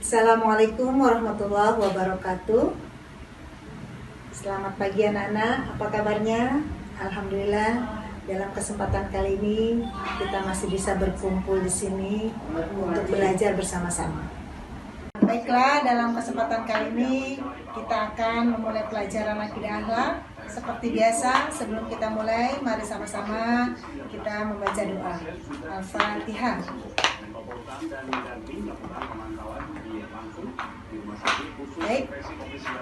Assalamualaikum warahmatullahi wabarakatuh. Selamat pagi anak-anak, apa kabarnya? Alhamdulillah, dalam kesempatan kali ini kita masih bisa berkumpul di sini untuk belajar bersama-sama. Baiklah, dalam kesempatan kali ini kita akan memulai pelajaran akidah akhlak. Seperti biasa, sebelum kita mulai, mari sama-sama kita membaca doa Al-Fatihah. Baik,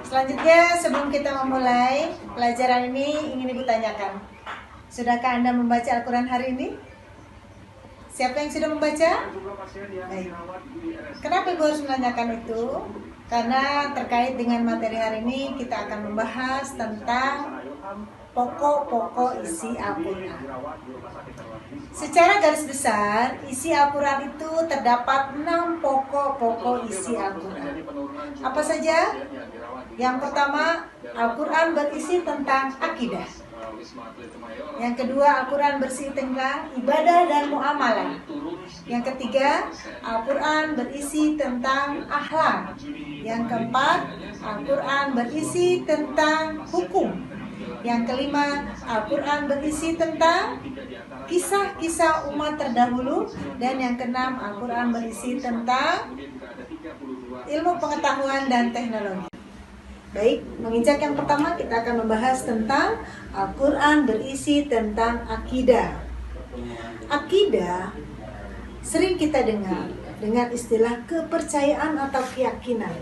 selanjutnya sebelum kita memulai pelajaran ini, ingin Ibu tanyakan, sudahkah Anda membaca Al-Quran hari ini? Siapa yang sudah membaca? Baik. Kenapa Ibu harus menanyakan itu? Karena terkait dengan materi hari ini kita akan membahas tentang pokok-pokok isi Al-Quran. Secara garis besar, isi Al-Quran itu terdapat 6 pokok-pokok isi Al-Quran. Apa saja? Yang pertama, Al-Quran berisi tentang akidah. Yang kedua, Al-Quran berisi tentang ibadah dan muamalah. Yang ketiga, Al-Quran berisi tentang akhlak. Yang keempat, Al-Quran berisi tentang hukum. Yang kelima, Al-Quran berisi tentang kisah-kisah umat terdahulu. Dan yang keenam, Al-Quran berisi tentang ilmu pengetahuan dan teknologi. Baik, menginjak yang pertama kita akan membahas tentang Al-Quran berisi tentang akidah. Akidah sering kita dengar dengan istilah kepercayaan atau keyakinan.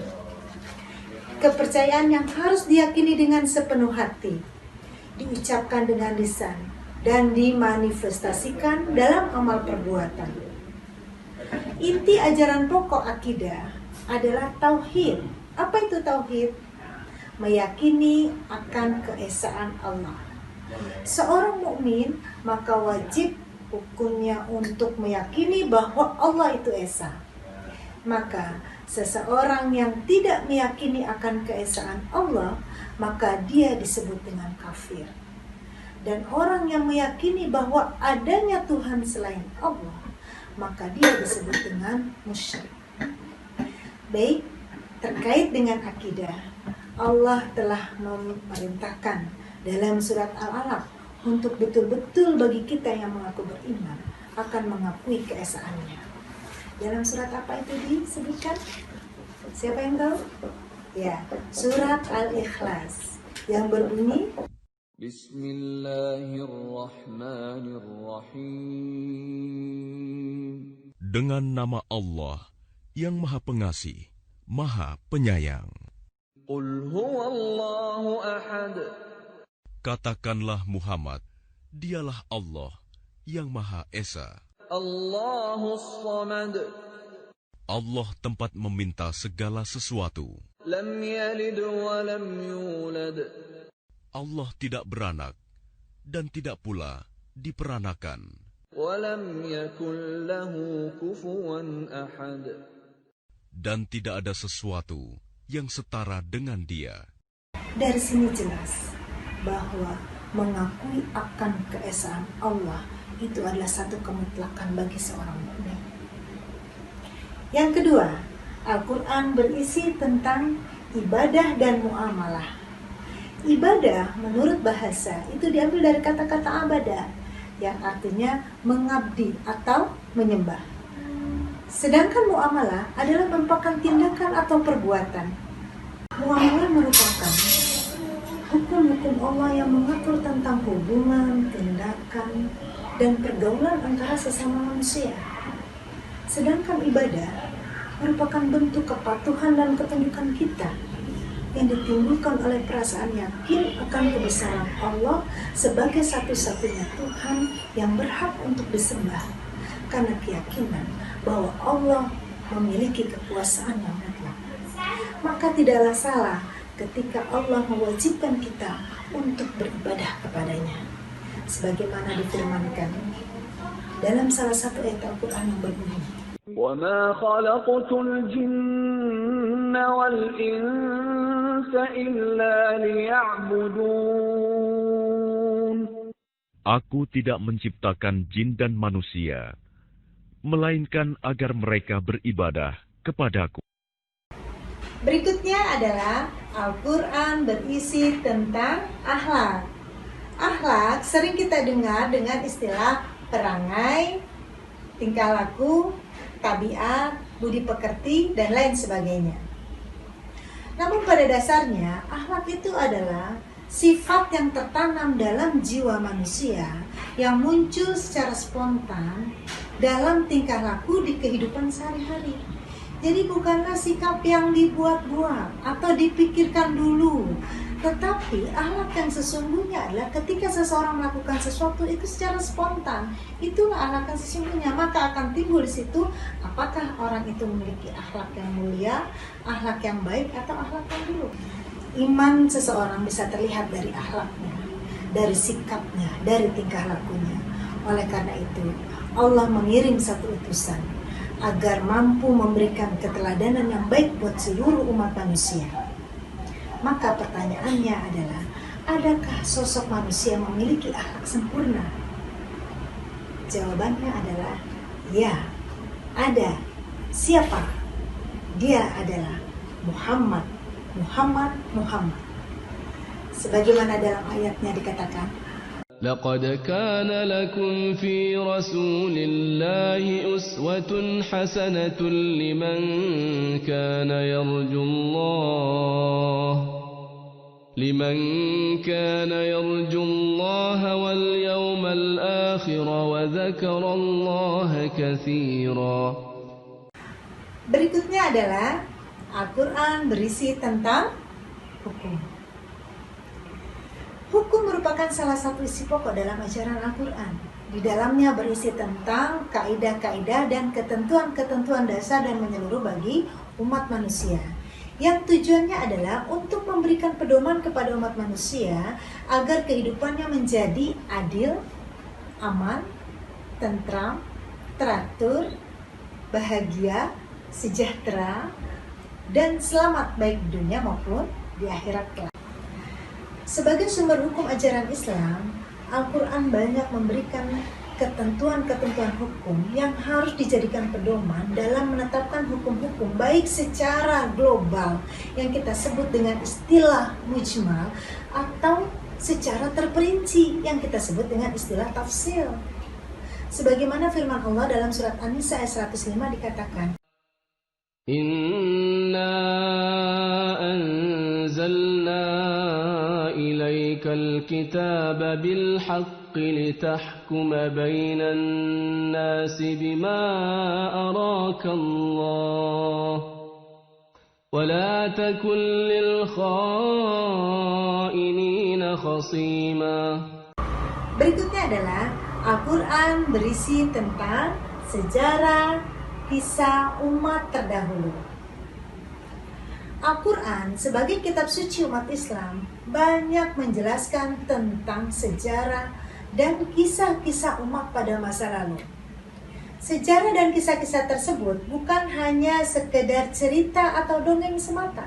Kepercayaan yang harus diyakini dengan sepenuh hati, diucapkan dengan lisan, dan dimanifestasikan dalam amal perbuatan. Inti ajaran pokok akidah adalah tauhid. Apa itu tauhid? Meyakini akan keesaan Allah. Seorang mukmin maka wajib hukumnya untuk meyakini bahwa Allah itu esa. Maka seseorang yang tidak meyakini akan keesaan Allah, maka dia disebut dengan kafir. Dan orang yang meyakini bahwa adanya Tuhan selain Allah, maka dia disebut dengan musyrik. Baik, terkait dengan akidah, Allah telah memerintahkan dalam surat Al-Alaq untuk betul-betul bagi kita yang mengaku beriman akan mengakui keesaannya. Dalam surat apa itu disebutkan? Siapa yang tahu? Ya, surat Al-Ikhlas yang berbunyi Bismillahirrahmanirrahim. Dengan nama Allah yang Maha Pengasih, Maha Penyayang. Qul huwallahu ahad. Katakanlah Muhammad, dialah Allah yang Maha Esa. Allahus samad. Allah tempat meminta segala sesuatu. Lam yalid wa lam yulad. Allah tidak beranak dan tidak pula diperanakan. Wa lam yakul lahu kufuwan ahad. Dan tidak ada sesuatu yang setara dengan Dia. Dari sini jelas bahwa mengakui akan keesaan Allah itu adalah satu kemutlakan bagi seorang mukmin. Yang kedua, Al-Quran berisi tentang ibadah dan muamalah. Ibadah menurut bahasa itu diambil dari kata-kata abada, yang artinya mengabdi atau menyembah. Sedangkan muamalah adalah merupakan tindakan atau perbuatan. Muamalah merupakan hukum-hukum Allah yang mengatur tentang hubungan, tindakan, dan pergaulan antara sesama manusia. Sedangkan ibadah merupakan bentuk kepatuhan dan ketundukan kita yang ditimbulkan oleh perasaan yakin akan kebesaran Allah sebagai satu-satunya Tuhan yang berhak untuk disembah, karena keyakinan bahwa Allah memiliki kekuasaan yang mutlak. Maka tidaklah salah ketika Allah mewajibkan kita untuk beribadah kepadanya, sebagaimana difirmankan dalam salah satu ayat Al-Quran yang berbunyi, وَمَا خَلَقْتُ الْجِنَّ وَالْإِنسَ إِلَّا لِيَعْبُدُونَ. Aku tidak menciptakan jin dan manusia, melainkan agar mereka beribadah kepadaku. Berikutnya adalah Al-Quran berisi tentang akhlak. Akhlak sering kita dengar dengan istilah perangai, tingkah laku, tabiat, budi pekerti, dan lain sebagainya. Namun pada dasarnya, akhlak itu adalah sifat yang tertanam dalam jiwa manusia yang muncul secara spontan dalam tingkah laku di kehidupan sehari-hari. Jadi bukanlah sikap yang dibuat-buat atau dipikirkan dulu, tetapi akhlak yang sesungguhnya adalah ketika seseorang melakukan sesuatu itu secara spontan. Itulah akhlak yang sesungguhnya. Maka akan timbul di situ apakah orang itu memiliki akhlak yang mulia, akhlak yang baik, atau akhlak yang buruk. Iman seseorang bisa terlihat dari akhlaknya, dari sikapnya, dari tingkah lakunya. Oleh karena itu, Allah mengirim satu utusan agar mampu memberikan keteladanan yang baik buat seluruh umat manusia. Maka pertanyaannya adalah, adakah sosok manusia yang memiliki akhlak sempurna? Jawabannya adalah ya, ada. Siapa? Dia adalah Muhammad. Sebagaimana dalam ayatnya dikatakan, لقد كان لكم في رسول الله أسوة حسنة لمن كان يرجو الله واليوم الآخر وذكر الله كثيرا. Berikutnya adalah Al-Quran berisi tentang hukum. Hukum merupakan salah satu isi pokok dalam ajaran Al-Quran. Di dalamnya berisi tentang kaidah-kaidah dan ketentuan-ketentuan dasar dan menyeluruh bagi umat manusia, yang tujuannya adalah untuk memberikan pedoman kepada umat manusia agar kehidupannya menjadi adil, aman, tentram, teratur, bahagia, sejahtera, dan selamat baik di dunia maupun di akhirat kelak. Sebagai sumber hukum ajaran Islam, Al-Quran banyak memberikan ketentuan-ketentuan hukum yang harus dijadikan pedoman dalam menetapkan hukum-hukum baik secara global yang kita sebut dengan istilah mujmal, atau secara terperinci yang kita sebut dengan istilah tafsil. Sebagaimana firman Allah dalam surat An-Nisa ayat 105 dikatakan, Inna anzalna ilaika al-kitaba bil-haqqi litahkuma bainan nasi bima araka Allah wa la takun lil khainina khasima. Berikutnya adalah Al-Quran berisi tentang sejarah kisah umat terdahulu. Al-Quran sebagai kitab suci umat Islam banyak menjelaskan tentang sejarah dan kisah-kisah umat pada masa lalu. Sejarah dan kisah-kisah tersebut bukan hanya sekedar cerita atau dongeng semata,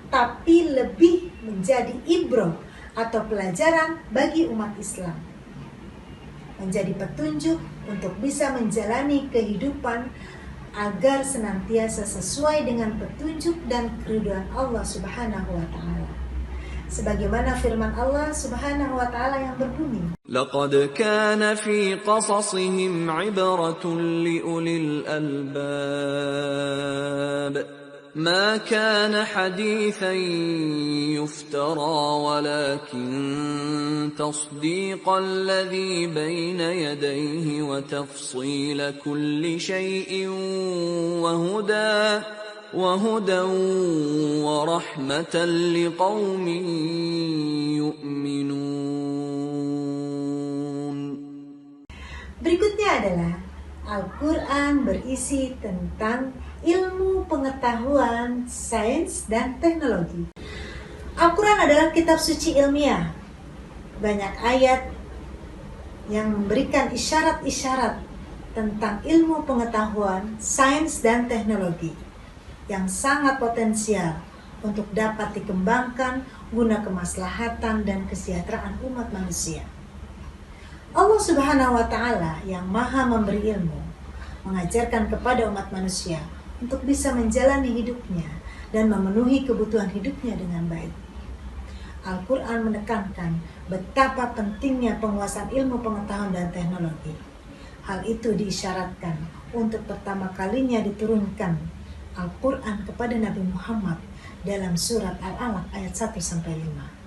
tapi lebih menjadi ibrah atau pelajaran bagi umat Islam, menjadi petunjuk untuk bisa menjalani kehidupan agar senantiasa sesuai dengan petunjuk dan keridhaan Allah Subhanahu wa taala. Sebagaimana firman Allah Subhanahu wa taala yang berbunyi, لقد كان في قصصهم عبرة لأولي الألباب ما كان حديثا يفترى ولكن تصديق الذي بين يديه وتفصيل كل شيء وهدى ورحمة لقوم يؤمنون. berikutnya adalah Al-Quran berisi tentang ilmu pengetahuan, sains, dan teknologi. Al-Quran adalah kitab suci ilmiah. Banyak ayat yang memberikan isyarat-isyarat tentang ilmu pengetahuan, sains, dan teknologi yang sangat potensial untuk dapat dikembangkan guna kemaslahatan dan kesejahteraan umat manusia. Allah Subhanahu wa taala yang Maha memberi ilmu mengajarkan kepada umat manusia untuk bisa menjalani hidupnya dan memenuhi kebutuhan hidupnya dengan baik. Al-Quran menekankan betapa pentingnya penguasaan ilmu pengetahuan dan teknologi. Hal itu diisyaratkan untuk pertama kalinya diturunkan Al-Quran kepada Nabi Muhammad dalam surat Al-Alaq ayat 1-5.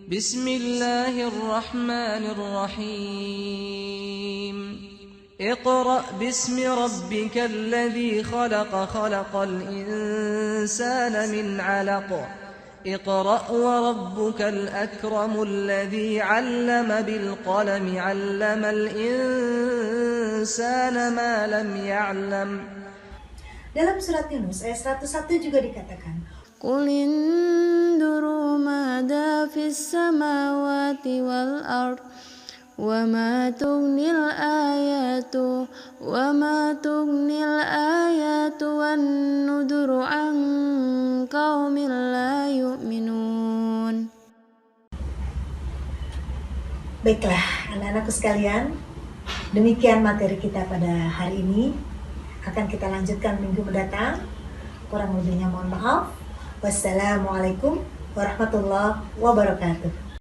Bismillahirrahmanirrahim. Iqra bismi rabbikal ladzi khalaq khalaqal insana min 'alaq. Iqra wa rabbukal akramul ladzi 'allama bil qalami 'allamal insana ma lam ya'lam. Dalam surat Yunus ayat 101 juga dikatakan, Qul induru mada fis samawati wal ard wa ma tughnil ayatu wan nuduru an qaumin la yu'minun. Baiklah, anak-anakku sekalian, demikian materi kita pada hari ini. Akan kita lanjutkan minggu mendatang. Kurang lebihnya mohon maaf. Wassalamualaikum warahmatullahi wabarakatuh.